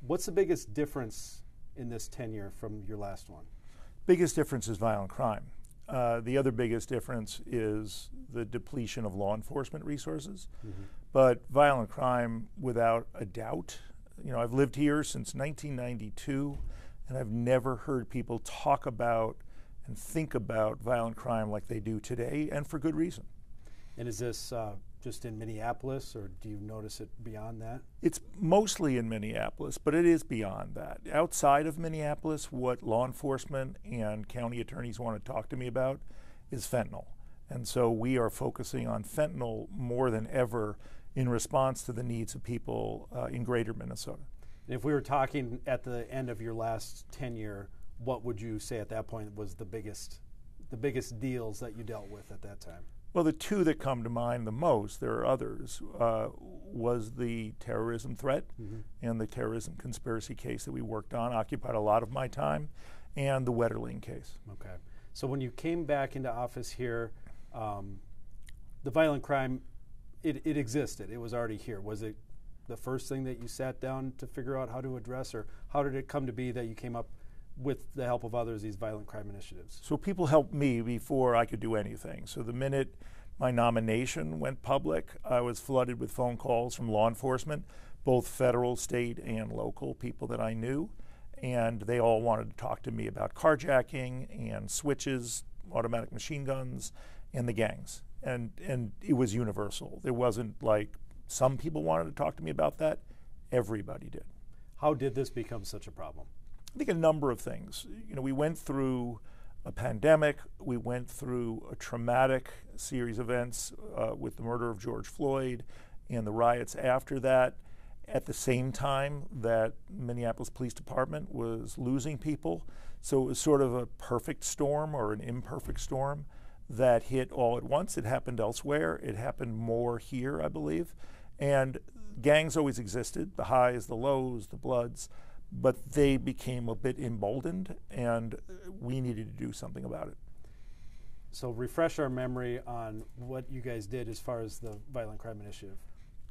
What's the biggest difference in this tenure from your last one? Biggest difference is violent crime. The other biggest difference is the depletion of law enforcement resources. But violent crime, without a doubt, I've lived here since 1992, and I've never heard people talk about and think about violent crime like they do today, and for good reason. And is this just in Minneapolis, or do you notice it beyond that? It's mostly in Minneapolis, but it is beyond that. Outside of Minneapolis, what law enforcement and county attorneys want to talk to me about is fentanyl. And so we are focusing on fentanyl more than ever in response to the needs of people in greater Minnesota. And if we were talking at the end of your last tenure, what would you say at that point was the biggest deals that you dealt with at that time? Well, the two that come to mind the most, there are others, was the terrorism threat and the terrorism conspiracy case that we worked on, occupied a lot of my time, and the Wetterling case. Okay. So when you came back into office here, the violent crime, it existed. It was already here. Was it the first thing that you sat down to figure out how to address, or how did it come to be that you came up with the help of others, these violent crime initiatives? So people helped me before I could do anything. So the minute my nomination went public, I was flooded with phone calls from law enforcement, both federal, state, and local, people that I knew. And they all wanted to talk to me about carjacking and switches, automatic machine guns, and the gangs. And it was universal. There wasn't like some people wanted to talk to me about that. Everybody did. How did this become such a problem? I think a number of things. We went through a pandemic. We went through a traumatic series of events with the murder of George Floyd and the riots after that. At the same time that Minneapolis Police Department was losing people. So it was sort of a perfect storm or an imperfect storm that hit all at once. It happened elsewhere. It happened more here, I believe. And gangs always existed, the highs, the lows, the bloods. But they became a bit emboldened, and we needed to do something about it. So refresh our memory on what you guys did as far as the Violent Crime Initiative.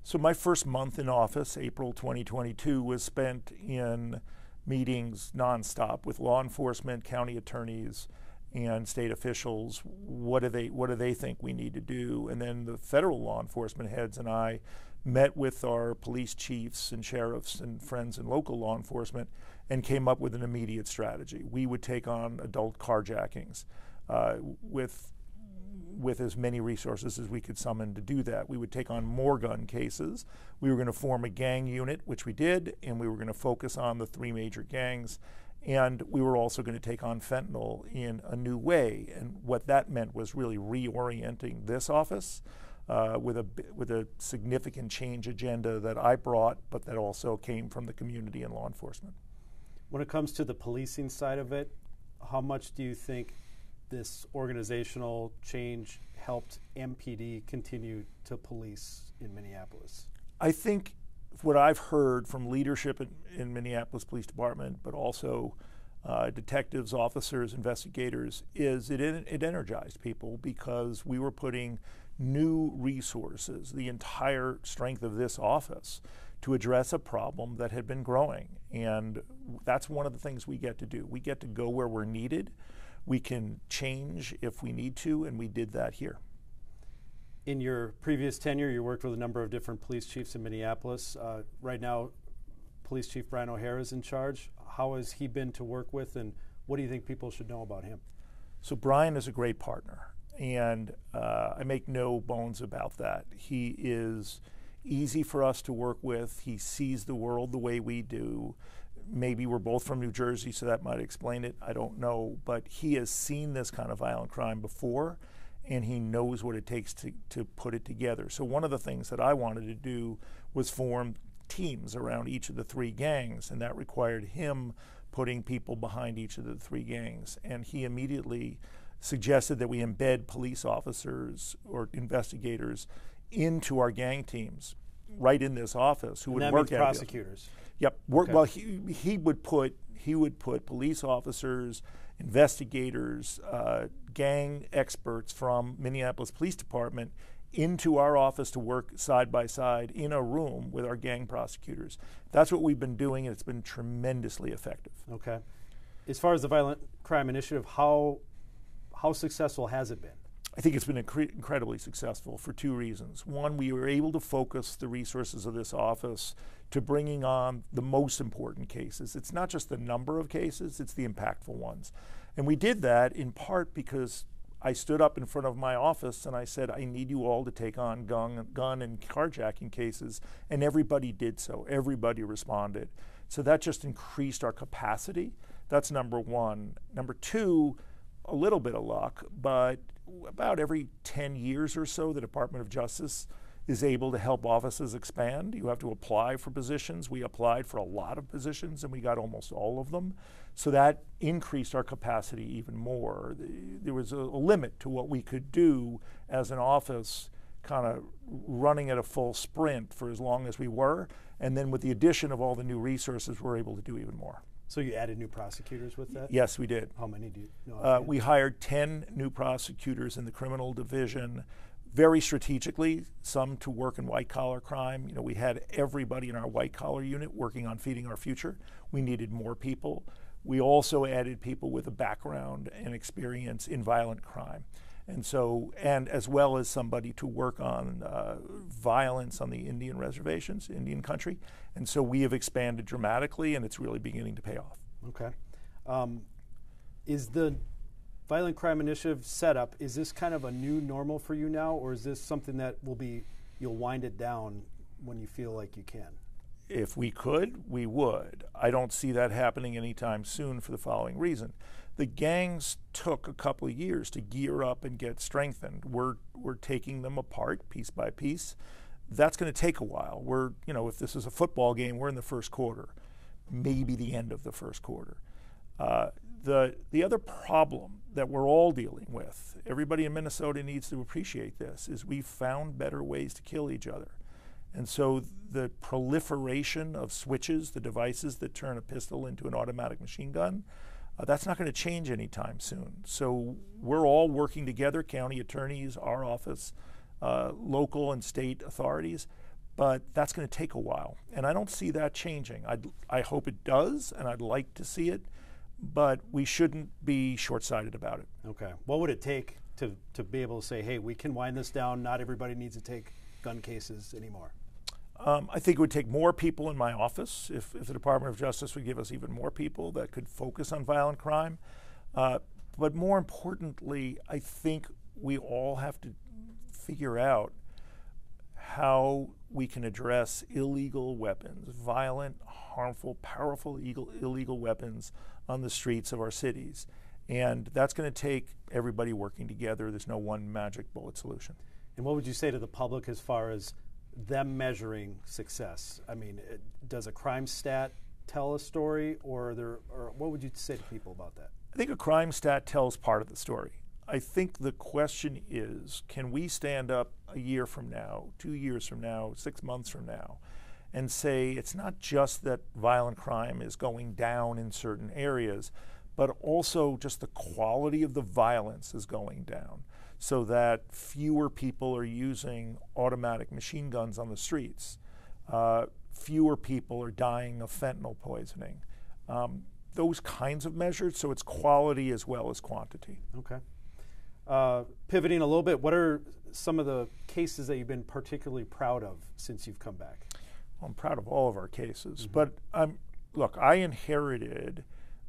So my first month in office, April 2022, was spent in meetings nonstop with law enforcement, county attorneys, and state officials. What do they think we need to do? And then the federal law enforcement heads and I met with our police chiefs and sheriffs and friends in local law enforcement and came up with an immediate strategy. We would take on adult carjackings with as many resources as we could summon to do that. We would take on more gun cases. We were going to form a gang unit, which we did, and we were going to focus on the three major gangs. And we were also going to take on fentanyl in a new way. And what that meant was really reorienting this office with a significant change agenda that I brought, but that also came from the community and law enforcement. When it comes to the policing side of it, how much do you think this organizational change helped MPD continue to police in Minneapolis? I think what I've heard from leadership in Minneapolis Police Department, but also detectives, officers, investigators, is it energized people because we were putting new resources, the entire strength of this office, to address a problem that had been growing. And that's one of the things we get to do. We get to go where we're needed. We can change if we need to, and we did that here. In your previous tenure, you worked with a number of different police chiefs in Minneapolis. Right now, Police Chief Brian O'Hara is in charge. How has he been to work with, and what do you think people should know about him? So Brian is a great partner, and I make no bones about that. He is easy for us to work with. He sees the world the way we do. Maybe we're both from New Jersey, so that might explain it. I don't know. But he has seen this kind of violent crime before, and he knows what it takes to put it together. So one of the things that I wanted to do was form teams around each of the three gangs, and that required him putting people behind each of the three gangs. And he immediately suggested that we embed police officers or investigators into our gang teams right in this office who would that work means prosecutors. Yep. Okay. Well, he would put police officers, investigators, gang experts from Minneapolis Police Department into our office to work side by side in a room with our gang prosecutors. That's what we've been doing, and it's been tremendously effective. Okay. As far as the Violent Crime Initiative, how successful has it been? I think it's been incredibly successful for two reasons. One, we were able to focus the resources of this office to bringing on the most important cases. It's not just the number of cases, it's the impactful ones. And we did that in part because I stood up in front of my office and I said, I need you all to take on gun and carjacking cases, and everybody did so. Everybody responded. So that just increased our capacity. That's number one. Number two, a little bit of luck, but about every 10 years or so, the Department of Justice is able to help offices expand. You have to apply for positions. We applied for a lot of positions and we got almost all of them. So that increased our capacity even more. There was a limit to what we could do as an office, kind of running at a full sprint for as long as we were. And then with the addition of all the new resources, we're able to do even more. So you added new prosecutors with that? Yes, we did. How many do you know? We hired 10 new prosecutors in the criminal division, very strategically, some to work in white-collar crime. You know, we had everybody in our white-collar unit working on Feeding Our Future. We needed more people. We also added people with a background and experience in violent crime. And so, and as well as somebody to work on violence on the Indian reservations, Indian country. And so we have expanded dramatically, and it's really beginning to pay off. Okay. Is the Violent Crime Initiative setup, is this kind of a new normal for you now, or is this something that you'll wind it down when you feel like you can? If we could, we would. I don't see that happening anytime soon for the following reason. The gangs took a couple of years to gear up and get strengthened. We're taking them apart piece by piece. That's going to take a while. If this is a football game, we're in the first quarter, maybe the end of the first quarter. The other problem that we're all dealing with, everybody in Minnesota needs to appreciate this, is we've found better ways to kill each other. And so the proliferation of switches, the devices that turn a pistol into an automatic machine gun, that's not going to change anytime soon. So we're all working together, county attorneys, our office, local and state authorities, but that's going to take a while. And I don't see that changing. I hope it does, and I'd like to see it, but we shouldn't be short-sighted about it. Okay. What would it take to be able to say, hey, we can wind this down, not everybody needs to take gun cases anymore? I think it would take more people in my office if the Department of Justice would give us even more people that could focus on violent crime. But more importantly, I think we all have to figure out how we can address illegal weapons, violent, harmful, powerful illegal weapons on the streets of our cities. And that's going to take everybody working together. There's no one magic bullet solution. And what would you say to the public as far as them measuring success? I mean, does a crime stat tell a story, or what would you say to people about that? I think a crime stat tells part of the story. I think the question is, can we stand up a year from now, 2 years from now, 6 months from now, and say it's not just that violent crime is going down in certain areas, but also just the quality of the violence is going down, so that fewer people are using automatic machine guns on the streets. Fewer people are dying of fentanyl poisoning. Those kinds of measures, so it's quality as well as quantity. Okay. Pivoting a little bit, what are some of the cases that you've been particularly proud of since you've come back? Well, I'm proud of all of our cases, but look, I inherited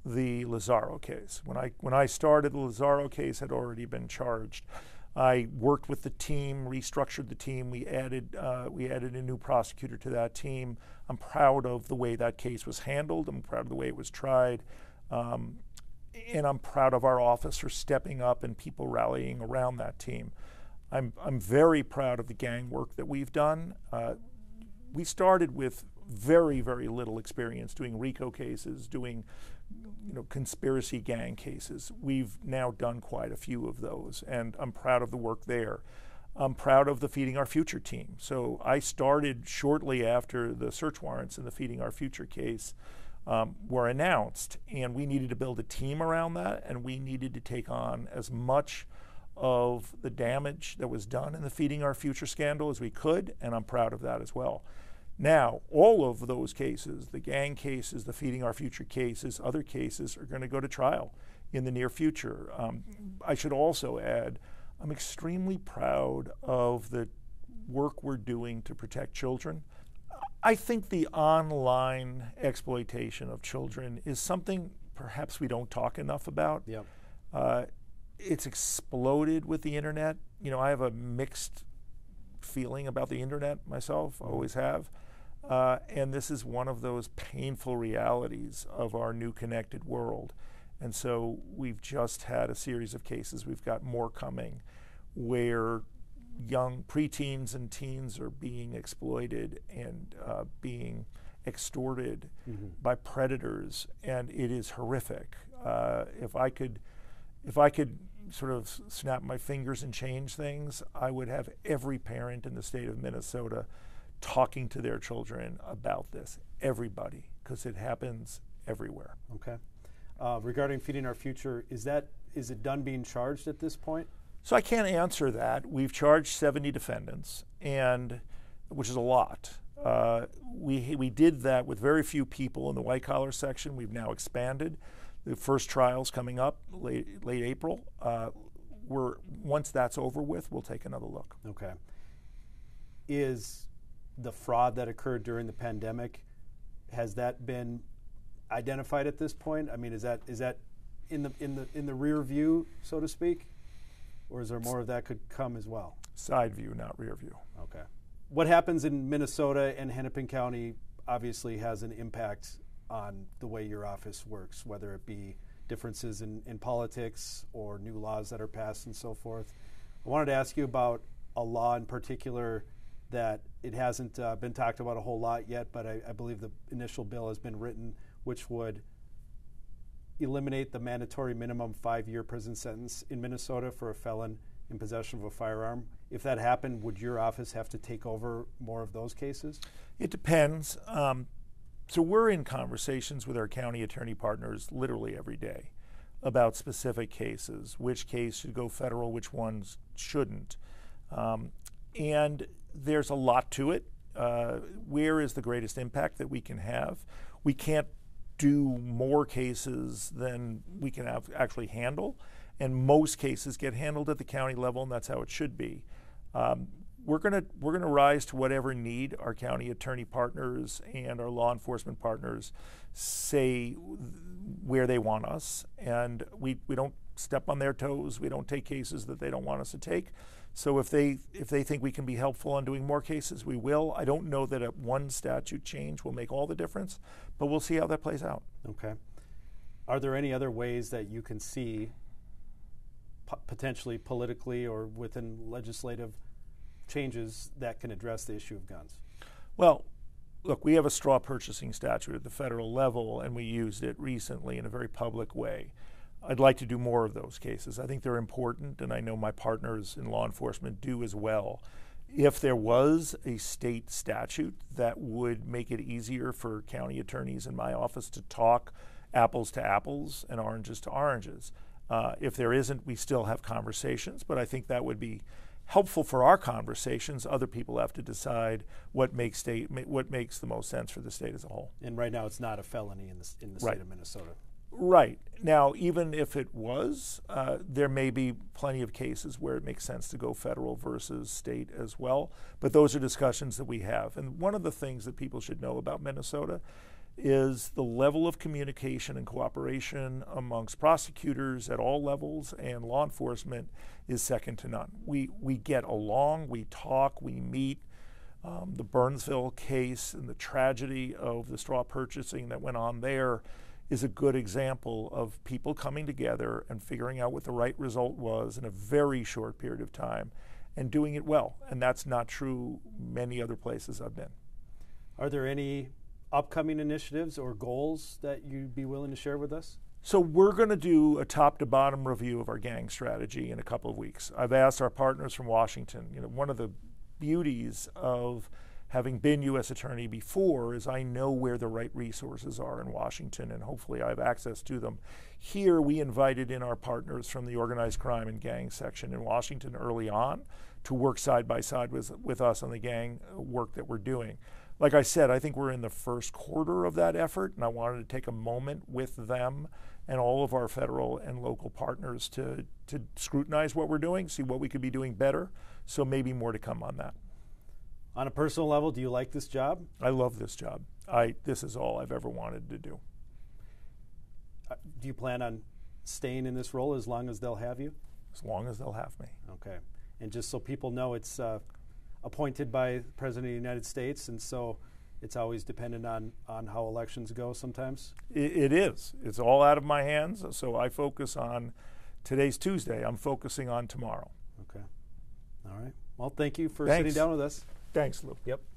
the Lazzaro case. When I started, the Lazzaro case had already been charged. I worked with the team, restructured the team. We added a new prosecutor to that team. I'm proud of the way that case was handled. I'm proud of the way it was tried. And I'm proud of our office for stepping up and people rallying around that team. I'm very proud of the gang work that we've done. We started with very, very little experience doing RICO cases, doing conspiracy gang cases. We've now done quite a few of those, and I'm proud of the work there. I'm proud of the Feeding Our Future team. So I started shortly after the search warrants in the Feeding Our Future case were announced, and we needed to build a team around that, and we needed to take on as much of the damage that was done in the Feeding Our Future scandal as we could, and I'm proud of that as well. Now, all of those cases, the gang cases, the Feeding Our Future cases, other cases, are going to go to trial in the near future. I should also add, I'm extremely proud of the work we're doing to protect children. I think the online exploitation of children is something perhaps we don't talk enough about. Yep. It's exploded with the internet. You know, I have a mixed feeling about the internet myself, always have. And this is one of those painful realities of our new connected world. And so we've just had a series of cases, we've got more coming, where young preteens and teens are being exploited and being extorted by predators, and it is horrific. If I could sort of snap my fingers and change things, I would have every parent in the state of Minnesota talking to their children about this. Everybody, because it happens everywhere. Okay. Regarding Feeding Our Future, is it done being charged at this point? So I can't answer that. We've charged 70 defendants, and which is a lot. We did that with very few people in the white collar section. We've now expanded. The first trial's coming up late April. Once that's over with, we'll take another look. Okay. Is the fraud that occurred during the pandemic, has that been identified at this point? I mean, is that in the rear view, so to speak, or is there more of that could come as well? Side view, not rear view. Okay. What happens in Minnesota and Hennepin County obviously has an impact on the way your office works, whether it be differences in politics or new laws that are passed and so forth. I wanted to ask you about a law in particular that it hasn't been talked about a whole lot yet, but I believe the initial bill has been written, which would eliminate the mandatory minimum 5-year prison sentence in Minnesota for a felon in possession of a firearm. If that happened, would your office have to take over more of those cases? It depends. So we're in conversations with our county attorney partners literally every day about specific cases, which case should go federal, which ones shouldn't. And there's a lot to it. Where is the greatest impact that we can have? We can't do more cases than we can actually handle, and most cases get handled at the county level, and that's how it should be. We're gonna rise to whatever need our county attorney partners and our law enforcement partners say where they want us, and we don't step on their toes. We don't take cases that they don't want us to take. So if they think we can be helpful on doing more cases, we will. I don't know that one statute change will make all the difference, but we'll see how that plays out. Okay. Are there any other ways that you can see potentially politically or within legislative changes that can address the issue of guns? Well, look, we have a straw purchasing statute at the federal level, and we used it recently in a very public way. I'd like to do more of those cases. I think they're important, and I know my partners in law enforcement do as well. If there was a state statute that would make it easier for county attorneys in my office to talk apples to apples and oranges to oranges. If there isn't, we still have conversations, but I think that would be helpful for our conversations. Other people have to decide what makes the most sense for the state as a whole. And right now it's not a felony in the state of Minnesota. Right. Now, even if it was, there may be plenty of cases where it makes sense to go federal versus state as well. But those are discussions that we have. And one of the things that people should know about Minnesota is the level of communication and cooperation amongst prosecutors at all levels and law enforcement is second to none. We get along, we talk, we meet. The Burnsville case and the tragedy of the straw purchasing that went on there is a good example of people coming together and figuring out what the right result was in a very short period of time and doing it well. And that's not true many other places I've been. Are there any upcoming initiatives or goals that you'd be willing to share with us? So we're going to do a top-to-bottom review of our gang strategy in a couple of weeks. I've asked our partners from Washington, one of the beauties of having been U.S. Attorney before, is I know where the right resources are in Washington, and hopefully I have access to them. Here, we invited in our partners from the organized crime and gang section in Washington early on to work side by side with us on the gang work that we're doing. Like I said, I think we're in the first quarter of that effort, and I wanted to take a moment with them and all of our federal and local partners to scrutinize what we're doing, see what we could be doing better. So maybe more to come on that. On a personal level, do you like this job? I love this job. This is all I've ever wanted to do. Do you plan on staying in this role as long as they'll have you? As long as they'll have me. Okay. And just so people know, it's appointed by the President of the United States, and so it's always dependent on how elections go sometimes? It is. It's all out of my hands, so I focus on, today's Tuesday, I'm focusing on tomorrow. Okay. All right. Well, thank you for Thanks. sitting down with us. Thanks, Lou. Yep.